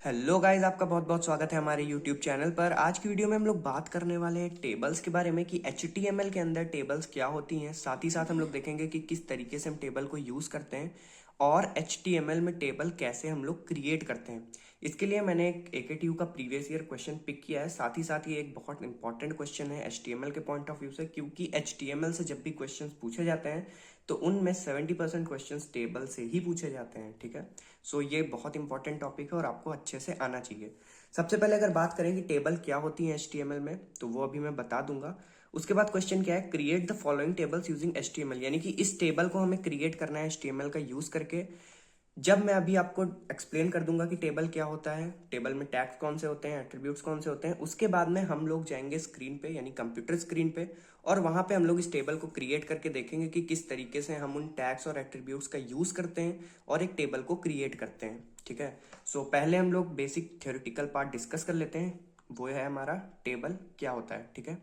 Hello guys, आपका बहुत बहुत स्वागत है हमारे यूट्यूब चैनल पर। आज की वीडियो में हम लोग बात करने वाले हैं टेबल्स के बारे में कि HTML के अंदर टेबल्स क्या होती हैं। साथ ही साथ हम लोग देखेंगे कि किस तरीके से हम टेबल को यूज़ करते हैं और HTML में टेबल कैसे हम लोग क्रिएट करते हैं। इसके लिए मैंने एक AKTU का प्रीवियस ईयर क्वेश्चन पिक किया है। साथ ही साथ ये एक बहुत इंपॉर्टेंट क्वेश्चन है HTML के पॉइंट ऑफ व्यू से, क्योंकि HTML से जब भी क्वेश्चन पूछे जाते हैं तो उनमें 70% क्वेश्चन टेबल से ही पूछे जाते हैं। ठीक है, सो ये बहुत इंपॉर्टेंट टॉपिक है और आपको अच्छे से आना चाहिए। सबसे पहले अगर बात करें कि टेबल क्या होती है HTML में, तो वो अभी मैं बता दूंगा। उसके बाद क्वेश्चन क्या है, create the following tables using HTML, यानी कि इस टेबल को हमें क्रिएट करना है HTML का यूज करके। जब मैं अभी आपको एक्सप्लेन कर दूंगा कि टेबल क्या होता है, टेबल में टैग्स कौन से होते हैं, एट्रीब्यूट्स कौन से होते हैं, उसके बाद में हम लोग जाएंगे स्क्रीन पे यानी कंप्यूटर स्क्रीन पे, और वहां पे हम लोग इस टेबल को क्रिएट करके देखेंगे कि किस तरीके से हम उन टैग्स और एट्रीब्यूट्स का यूज करते हैं और एक टेबल को क्रिएट करते हैं। ठीक है, सो पहले हम लोग बेसिक थ्योरेटिकल पार्ट डिस्कस कर लेते हैं। वो है हमारा टेबल क्या होता है। ठीक है,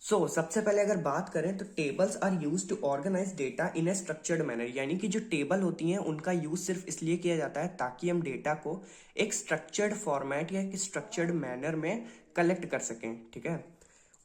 सबसे पहले अगर बात करें तो tables are used to organize data in a structured manner, यानी कि जो टेबल होती हैं उनका यूज सिर्फ इसलिए किया जाता है ताकि हम डेटा को एक स्ट्रक्चर्ड फॉर्मेट या एक स्ट्रक्चर्ड मैनर में कलेक्ट कर सकें। ठीक है,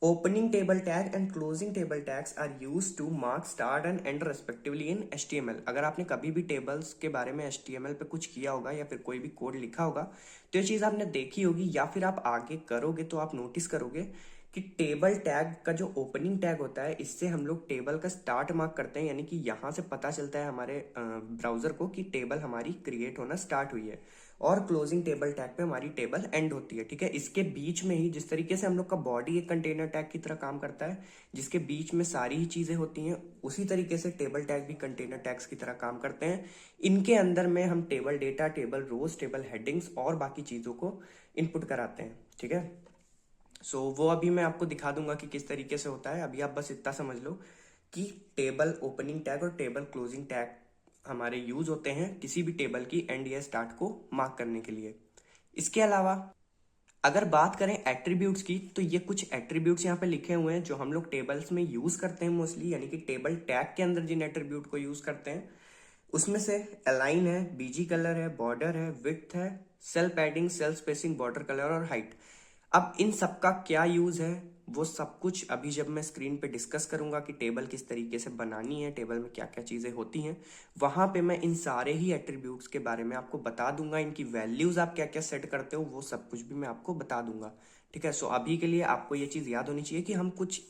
opening table tag and closing table tags are used to mark start and end respectively in HTML। अगर आपने कभी भी टेबल्स के बारे में HTML पे कुछ किया होगा या फिर कोई भी कोड लिखा होगा तो ये चीज़ आपने देखी होगी, या फिर आप आगे करोगे तो आप नोटिस करोगे कि टेबल टैग का जो ओपनिंग टैग होता है, इससे हम लोग टेबल का स्टार्ट मार्क करते हैं, यानी कि यहाँ से पता चलता है हमारे ब्राउजर को कि टेबल हमारी क्रिएट होना स्टार्ट हुई है, और क्लोजिंग टेबल टैग पे हमारी टेबल एंड होती है। ठीक है, इसके बीच में ही जिस तरीके से हम लोग का बॉडी एक कंटेनर टैग की तरह काम करता है, जिसके बीच में सारी ही चीजें होती हैं, उसी तरीके से टेबल टैग भी कंटेनर टैग्स की तरह काम करते हैं। इनके अंदर में हम टेबल डेटा, टेबल रोज, टेबल हेडिंग्स और बाकी चीजों को इनपुट कराते हैं। ठीक है, वो अभी मैं आपको दिखा दूंगा कि किस तरीके से होता है। अभी आप बस इतना समझ लो कि टेबल ओपनिंग टैग और टेबल क्लोजिंग टैग हमारे यूज होते हैं किसी भी टेबल की एंड या स्टार्ट को मार्क करने के लिए। इसके अलावा अगर बात करें एट्रीब्यूट्स की, तो ये कुछ एट्रीब्यूट्स यहाँ पे लिखे हुए हैं जो हम लोग टेबल्स में यूज करते हैं मोस्टली, यानी कि टेबल टैग के अंदर जिन एट्रीब्यूट को यूज करते हैं उसमें से अलाइन है, बीजी कलर है, बॉर्डर है, विड्थ है, cell padding, cell spacing, border colour और हाइट। अब इन सब का क्या यूज है, वो सब कुछ अभी जब मैं स्क्रीन पे डिस्कस करूंगा कि टेबल किस तरीके से बनानी है, टेबल में क्या क्या चीजें होती हैं, वहां पे मैं इन सारे ही एट्रीब्यूट्स के बारे में आपको बता दूंगा। इनकी वैल्यूज आप क्या क्या सेट करते हो वो सब कुछ भी मैं आपको बता दूंगा। ठीक है, अभी के लिए आपको ये चीज याद होनी चाहिए कि हम कुछ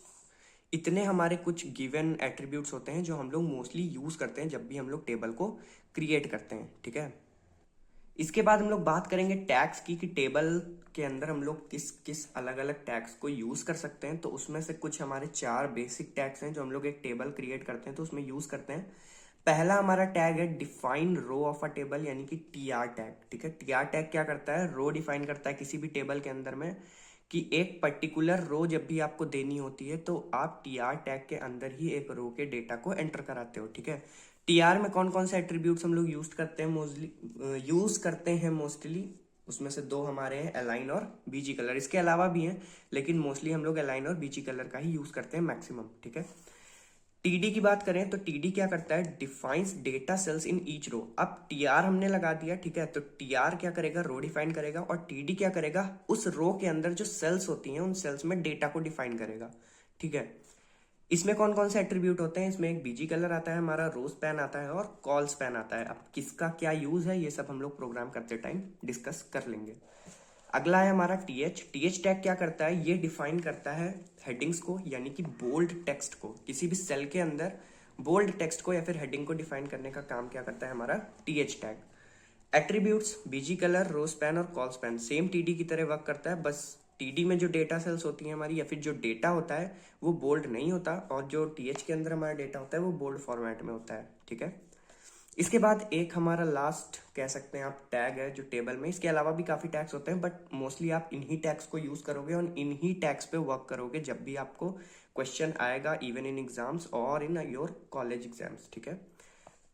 इतने हमारे कुछ गिवन एट्रीब्यूट्स होते हैं जो हम लोग मोस्टली यूज करते हैं जब भी हम लोग टेबल को क्रिएट करते हैं। ठीक है, इसके बाद हम लोग बात करेंगे टैग्स की, कि टेबल के अंदर हम लोग किस किस अलग अलग टैग्स को यूज कर सकते हैं। तो उसमें से कुछ हमारे 4 बेसिक टैग्स हैं जो हम लोग एक टेबल क्रिएट करते हैं तो उसमें यूज करते हैं। पहला हमारा टैग है define row of a table, यानी कि TR टैग। ठीक है, TR टैग क्या करता है, रो डिफाइन करता है किसी भी टेबल के अंदर में, कि एक पर्टिकुलर रो जब भी आपको देनी होती है तो आप TR टैग के अंदर ही एक रो के डेटा को एंटर कराते हो। ठीक है, TR में कौन कौन से एट्रीब्यूट्स हम लोग यूज करते हैं मोस्टली, उसमें से 2 हमारे हैं अलाइन और बीजी कलर। इसके अलावा भी हैं लेकिन मोस्टली हम लोग अलाइन और बीजी कलर का ही यूज करते हैं मैक्सिमम। ठीक है, TD की बात करें तो TD क्या करता है, defines data cells in each row. अब TR हमने लगा दिया, ठीक है, तो TR क्या करेगा, रो डिफाइन करेगा, और TD क्या करेगा, उस रो के अंदर जो सेल्स होती हैं उन सेल्स में डेटा को डिफाइन करेगा। ठीक है, इसमें कौन कौन से एट्रीब्यूट होते हैं, इसमें एक बीजी कलर आता है हमारा, रो स्पैन आता है और कॉल स्पैन आता है। अब किसका क्या यूज है ये सब हम लोग प्रोग्राम करते टाइम डिस्कस कर लेंगे। अगला है हमारा TH टैग क्या करता है, ये डिफाइन करता है हेडिंग्स को, यानी कि बोल्ड टेक्स्ट को, किसी भी सेल के अंदर बोल्ड टेक्स्ट को या फिर हेडिंग को डिफाइन करने का काम क्या करता है हमारा TH tag. Attributes BG colour, row span और कॉल स्पैन सेम TD की तरह वर्क करता है, बस TD में जो डेटा सेल्स होती हैं हमारी या फिर जो डेटा होता है वो बोल्ड नहीं होता, और जो TH के अंदर हमारा डेटा होता है वो बोल्ड फॉर्मेट में होता है। ठीक है, इसके बाद एक हमारा लास्ट कह सकते हैं आप टैग है जो टेबल में, इसके अलावा भी काफी टैग्स होते हैं बट मोस्टली आप इन्हीं टैग्स को यूज करोगे और इन्हीं टैग्स पे वर्क करोगे जब भी आपको क्वेश्चन आएगा, इवन इन एग्जाम्स और इन योर कॉलेज एग्जाम्स। ठीक है,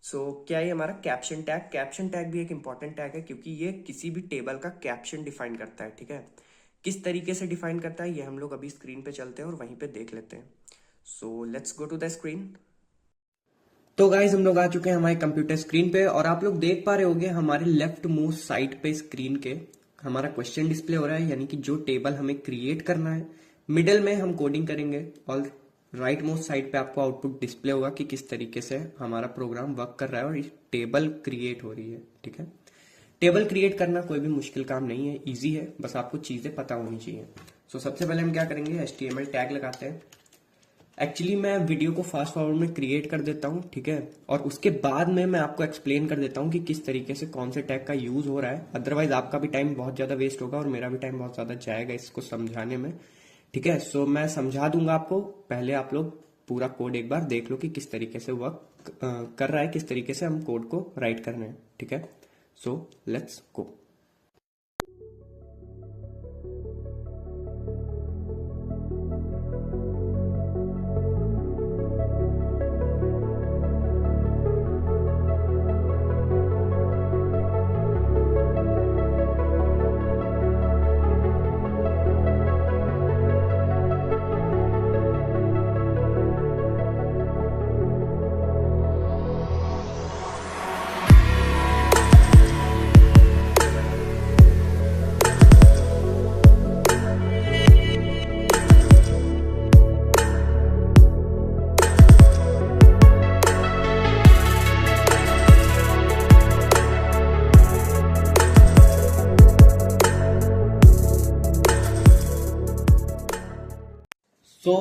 क्या ये हमारा कैप्शन टैग भी एक इंपॉर्टेंट टैग है क्योंकि ये किसी भी टेबल का कैप्शन डिफाइन करता है। ठीक है, किस तरीके से डिफाइन करता है ये हम लोग अभी स्क्रीन पे चलते हैं और वहीं पे देख लेते हैं। Let's go to the screen. तो गाइज हम लोग आ चुके हैं हमारे कंप्यूटर स्क्रीन पे और आप लोग देख पा रहे होंगे हमारे लेफ्ट मोस्ट साइड पे स्क्रीन के हमारा क्वेश्चन डिस्प्ले हो रहा है, यानी कि जो टेबल हमें क्रिएट करना है मिडिल में हम कोडिंग करेंगे और राइट मोस्ट साइड पे आपको आउटपुट डिस्प्ले होगा कि किस तरीके से हमारा प्रोग्राम वर्क कर रहा है और टेबल क्रिएट हो रही है। ठीक है, टेबल क्रिएट करना कोई भी मुश्किल काम नहीं है, इजी है, बस आपको चीजें पता होनी चाहिए। सो सबसे पहले हम क्या करेंगे, HTML टैग लगाते हैं। एक्चुअली मैं वीडियो को फास्ट फॉरवर्ड में क्रिएट कर देता हूँ, ठीक है, और उसके बाद में मैं आपको एक्सप्लेन कर देता हूँ कि किस तरीके से कौन से टैग का यूज हो रहा है। अदरवाइज आपका भी टाइम बहुत ज्यादा वेस्ट होगा और मेरा भी टाइम बहुत ज्यादा जाएगा इसको समझाने में। ठीक है, सो मैं समझा दूंगा आपको, पहले आप लोग पूरा कोड एक बार देख लो कि किस तरीके से वर्क कर रहा है, किस तरीके से हम कोड को राइट करना है। ठीक है, सो लेट्स गो।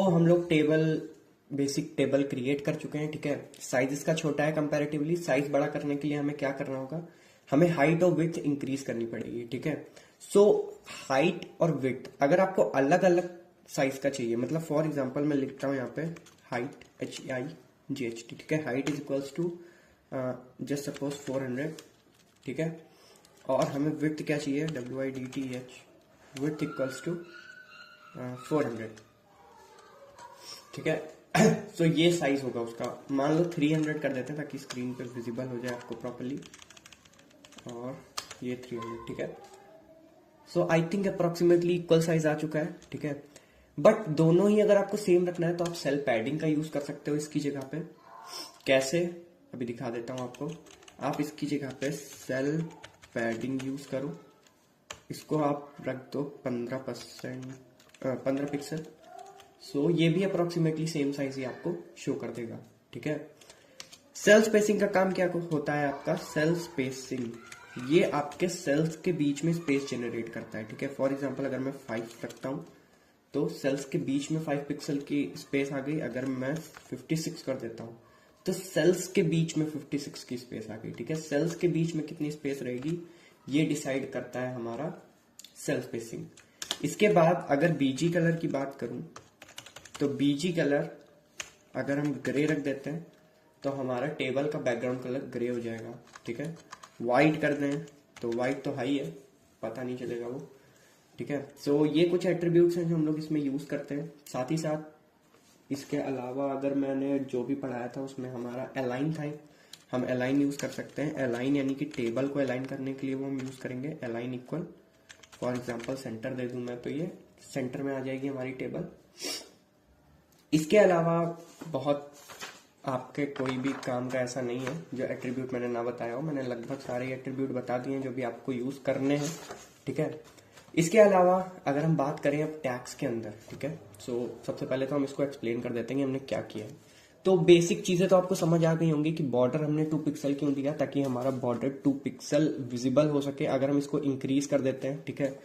हम लोग बेसिक टेबल क्रिएट कर चुके हैं। ठीक है, साइज इसका छोटा है कंपैरेटिवली। साइज बड़ा करने के लिए हमें क्या करना होगा, हमें हाइट और विड्थ इंक्रीज करनी पड़ेगी। ठीक है, सो हाइट और विड्थ अगर आपको अलग अलग साइज का चाहिए, मतलब फॉर एग्जांपल मैं लिखता हूं यहाँ पे हाइट HEIGHT। ठीक है, height is equals to just suppose 400। ठीक है, और हमें विड्थ क्या चाहिए, WIDTH, विड्थ इक्वल्स टू 400। ठीक है, सो ये साइज होगा उसका, मान लो 300 कर देते हैं ताकि स्क्रीन पर विजिबल हो जाए आपको प्रॉपर्ली, और ये 300। ठीक है, so I think approximately equal size आ चुका है। ठीक है, बट दोनों ही अगर आपको सेम रखना है तो आप सेल पैडिंग का यूज कर सकते हो इसकी जगह पे। कैसे, अभी दिखा देता हूं आपको। आप इसकी जगह पे सेल पैडिंग यूज करो, इसको आप रख दो 15 पिक्सल। सो ये भी अप्रोक्सीमेटली सेम साइज ही आपको शो कर देगा। ठीक है, सेल स्पेसिंग का काम क्या होता है आपका, सेल स्पेसिंग ये आपके सेल्स के बीच में स्पेस जनरेट करता है। ठीक है, फॉर एग्जांपल अगर मैं 5 रखता हूं तो सेल्स के बीच में 5 पिक्सल की स्पेस आ गई। अगर मैं 56 कर देता हूं तो सेल्स के बीच में 56 की स्पेस आ गई। ठीक है, सेल्स के बीच में कितनी स्पेस रहेगी ये डिसाइड करता है हमारा सेल स्पेसिंग। इसके बाद अगर बीजी कलर की बात करूं तो बीजी कलर अगर हम ग्रे रख देते हैं तो हमारा टेबल का बैकग्राउंड कलर ग्रे हो जाएगा। ठीक है, व्हाइट कर दें तो व्हाइट तो हाई है, पता नहीं चलेगा वो। ठीक है, सो ये कुछ एट्रीब्यूट्स हैं जो हम लोग इसमें यूज करते हैं। साथ ही साथ इसके अलावा अगर मैंने जो भी पढ़ाया था उसमें हमारा अलाइन था, हम अलाइन यूज कर सकते हैं। अलाइन यानी कि टेबल को अलाइन करने के लिए वो हम यूज करेंगे align equal, for example center दे दूं मैं तो ये सेंटर में आ जाएगी हमारी टेबल। इसके अलावा बहुत आपके कोई भी काम का ऐसा नहीं है जो एट्रीब्यूट मैंने ना बताया हो। मैंने लगभग सारे एट्रीब्यूट बता दिए हैं जो भी आपको यूज करने हैं। ठीक है, इसके अलावा अगर हम बात करें अब टैग्स के अंदर, ठीक है, सो सबसे पहले तो हम इसको एक्सप्लेन कर देते हैं कि हमने क्या किया है। तो बेसिक चीजें तो आपको समझ आ गई होंगी कि बॉर्डर हमने 2 पिक्सल क्यों दिया, ताकि हमारा बॉर्डर 2 पिक्सल विजिबल हो सके। अगर हम इसको इंक्रीज कर देते हैं, ठीक है,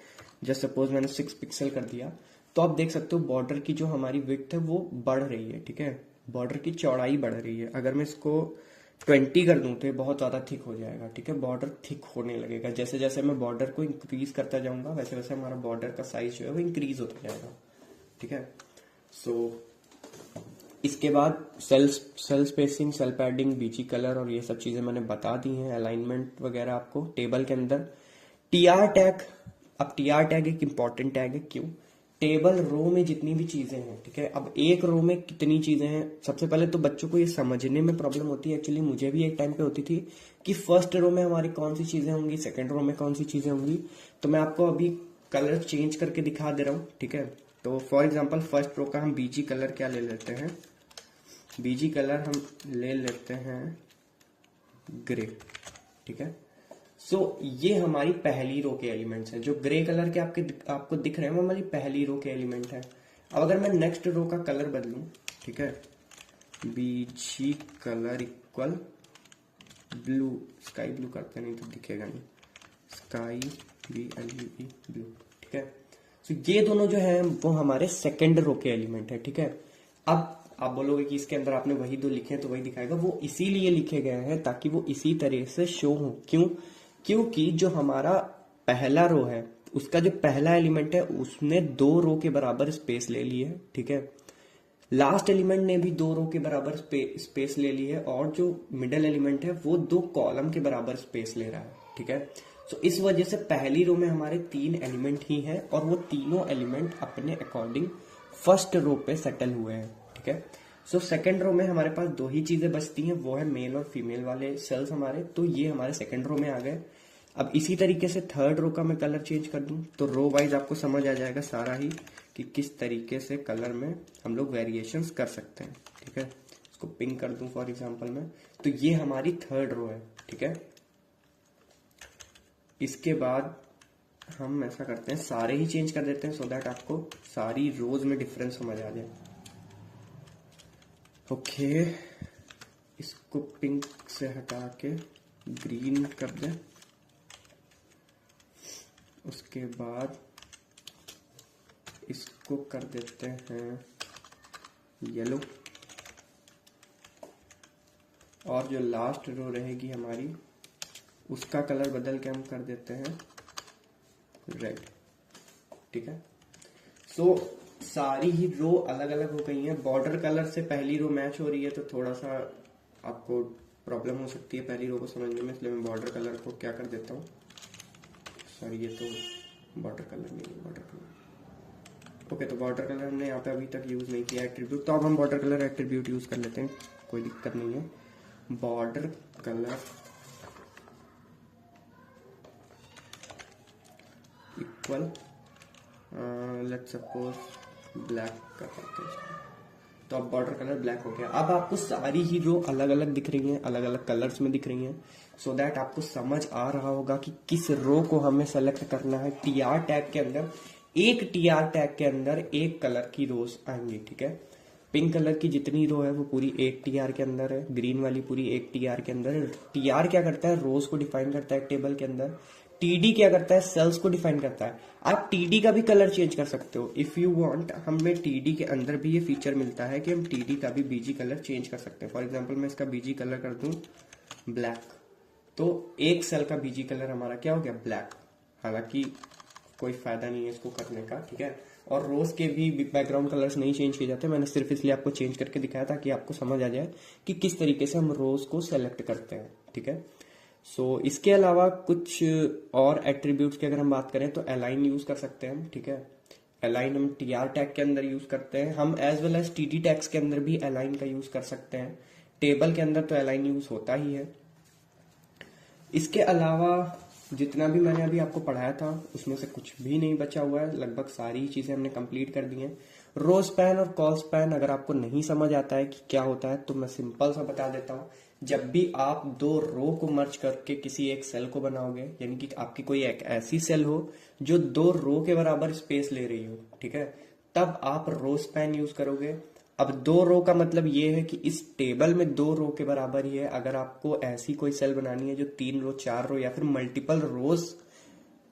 जस्ट सपोज मैंने 6 पिक्सल कर दिया, तो आप देख सकते हो बॉर्डर की जो हमारी विड्थ है वो बढ़ रही है। ठीक है, बॉर्डर की चौड़ाई बढ़ रही है। अगर मैं इसको 20 कर दूं तो ये बहुत ज्यादा थिक हो जाएगा। ठीक है, बॉर्डर थिक होने लगेगा। जैसे जैसे मैं बॉर्डर को इंक्रीज करता जाऊंगा वैसे वैसे हमारा बॉर्डर का साइज जो है वो इंक्रीज होता जाएगा। ठीक है, सो इसके बाद cell spacing, cell padding, BG colour और ये सब चीजें मैंने बता दी हैं, अलाइनमेंट वगैरह आपको टेबल के अंदर। टीआर टैग, अब टीआर टैग एक इंपॉर्टेंट टैग है। क्यों, टेबल रो में जितनी भी चीजें हैं, ठीक है, अब एक रो में कितनी चीजें हैं, सबसे पहले तो बच्चों को ये समझने में प्रॉब्लम होती है। एक्चुअली मुझे भी एक टाइम पे होती थी कि फर्स्ट रो में हमारी कौन सी चीजें होंगी, सेकंड रो में कौन सी चीजें होंगी। तो मैं आपको अभी कलर चेंज करके दिखा दे रहा हूँ। ठीक है, तो फॉर एग्जाम्पल फर्स्ट रो का हम बीजी कलर क्या ले लेते हैं, बीजी कलर हम ले लेते हैं ग्रे, ठीक है। सो ये हमारी पहली रो के एलिमेंट्स हैं। जो ग्रे कलर के आपको दिख रहे हैं वो हमारी पहली रो के एलिमेंट है। अब अगर मैं नेक्स्ट रो का कलर बदलूं, ठीक है, BG colour equal blue, sky blue करते नहीं तो दिखेगा नहीं, स्काई BLUE ब्लू, ठीक है। तो ये दोनों जो है वो हमारे सेकेंड रो के एलिमेंट है, ठीक है। अब आप बोलोगे कि इसके अंदर आपने वही दो लिखे हैं तो वही दिखाएगा, वो इसीलिए लिखे गए हैं ताकि वो इसी तरह से शो हो। क्यों? क्योंकि जो हमारा पहला रो है उसका जो पहला एलिमेंट है उसने 2 रो के बराबर स्पेस ले ली है, ठीक है। लास्ट एलिमेंट ने भी 2 रो के बराबर स्पेस ले ली है, और जो मिडल एलिमेंट है वो 2 कॉलम के बराबर स्पेस ले रहा है, ठीक है। तो इस वजह से पहली रो में हमारे 3 एलिमेंट ही हैं और वो तीनों एलिमेंट अपने अकॉर्डिंग फर्स्ट रो पे सेटल हुए हैं, ठीक है। सो सेकंड रो में हमारे पास 2 ही चीजें बचती हैं, वो है मेल और फीमेल वाले सेल्स हमारे, तो ये हमारे सेकंड रो में आ गए। अब इसी तरीके से थर्ड रो का मैं कलर चेंज कर दूं तो रो वाइज आपको समझ आ जाएगा सारा ही कि किस तरीके से कलर में हम लोग वेरिएशंस कर सकते हैं, ठीक है। इसको पिंक कर दूं फॉर एग्जांपल में, तो ये हमारी थर्ड रो है, ठीक है। इसके बाद हम ऐसा करते हैं, सारे ही चेंज कर देते हैं सो दैट आपको सारी रोज में डिफरेंस समझ आ जाए। ओके, इसको पिंक से हटा के ग्रीन कर दें। उसके बाद इसको कर देते हैं येलो, और जो लास्ट रो रहेगी हमारी उसका कलर बदल के हम कर देते हैं रेड, ठीक है। सो सारी ही रो अलग अलग हो गई हैं। बॉर्डर कलर से पहली रो मैच हो रही है तो थोड़ा सा आपको प्रॉब्लम हो सकती है पहली रो को समझने में, इसलिए मैं बॉर्डर कलर को क्या कर देता हूँ, सॉरी ये तो बॉर्डर कलर नहीं है, बॉर्डर कलर, ओके। तो बॉर्डर कलर हमने यहाँ पे अभी तक यूज नहीं किया एट्रीब्यूट, तो अब हम बॉर्डर कलर एट्रीब्यूट यूज कर लेते हैं, कोई दिक्कत नहीं है। Border colour equal let's suppose black कर देते हैं, तो अब बॉर्डर कलर ब्लैक हो गया। अब आपको सारी ही रो अलग अलग दिख रही हैं, अलग अलग कलर्स में दिख रही हैं, सो दैट आपको समझ आ रहा होगा कि किस रो को हमें सेलेक्ट करना है। TR टैग के अंदर, एक TR टैग के अंदर एक कलर की रोज आएंगी, ठीक है। पिंक कलर की जितनी रो है वो पूरी एक TR के अंदर है, ग्रीन वाली पूरी एक TR के अंदर है। TR क्या करता है, रोज को डिफाइन करता है टेबल के अंदर। TD क्या करता है, सेल्स को डिफाइन करता है। आप TD का भी कलर चेंज कर सकते हो इफ यू वांट। हमें TD के अंदर भी ये फीचर मिलता है कि हम TD का भी BG कलर चेंज कर सकते हैं। फॉर एग्जांपल मैं इसका BG कलर कर दूं ब्लैक, तो एक सेल का BG कलर हमारा क्या हो गया, ब्लैक। हालांकि कोई फायदा नहीं है इसको करने का, ठीक है। और रोज के भी बैकग्राउंड कलर्स नहीं चेंज किए जाते, मैंने सिर्फ इसलिए आपको चेंज करके दिखाया ताकि आपको समझ आ जाए कि किस तरीके से हम रोज को सेलेक्ट करते हैं, ठीक है। सो इसके अलावा कुछ और एट्रीब्यूट्स की अगर हम बात करें तो अलाइन यूज कर सकते हैं हम, ठीक है। अलाइन हम TR टैग के अंदर यूज करते हैं, हम as well as TD tags के अंदर भी अलाइन का यूज कर सकते हैं। टेबल के अंदर तो अलाइन यूज होता ही है। इसके अलावा जितना भी मैंने अभी आपको पढ़ाया था उसमें से कुछ भी नहीं बचा हुआ है, लगभग सारी चीजें हमने कंप्लीट कर दी हैं। रो स्पैन और कॉल स्पैन अगर आपको नहीं समझ आता है कि क्या होता है तो मैं सिंपल सा बता देता हूँ। जब भी आप 2 रो को मर्ज करके किसी एक सेल को बनाओगे, यानी कि आपकी कोई एक ऐसी सेल हो जो 2 रो के बराबर स्पेस ले रही हो, ठीक है, तब आप रो स्पैन यूज करोगे। अब 2 रो का मतलब ये है कि इस टेबल में 2 रो के बराबर ही है। अगर आपको ऐसी कोई सेल बनानी है जो 3 रो 4 रो या फिर multiple rows,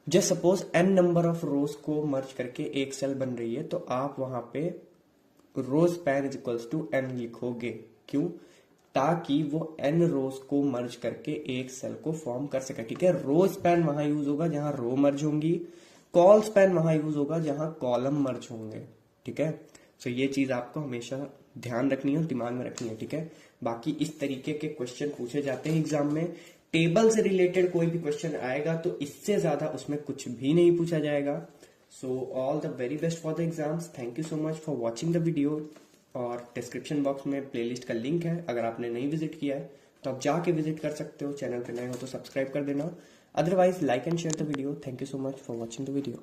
just suppose n number of rows को मर्ज करके एक सेल बन रही है, तो आप वहां पे row span is equals to n लिखोगे। क्यों? ताकि वो n रोज को मर्ज करके एक सेल को फॉर्म कर सके, ठीक है। रो स्पैन वहां यूज होगा जहां रो मर्ज होंगी, कॉल स्पैन वहां यूज होगा जहां कॉलम मर्ज होंगे, ठीक है। तो ये चीज आपको हमेशा ध्यान रखनी है और दिमाग में रखनी है, ठीक है। बाकी इस तरीके के क्वेश्चन पूछे जाते हैं एग्जाम में। टेबल से रिलेटेड कोई भी क्वेश्चन आएगा तो इससे ज्यादा उसमें कुछ भी नहीं पूछा जाएगा। So all the very best for the exams. Thank you so much for watching the video. और डिस्क्रिप्शन बॉक्स में प्लेलिस्ट का लिंक है, अगर आपने नहीं विजिट किया है तो आप जाके विजिट कर सकते हो। चैनल पे नए हो तो सब्सक्राइब कर देना, otherwise like and share the video. Thank you so much for watching the video.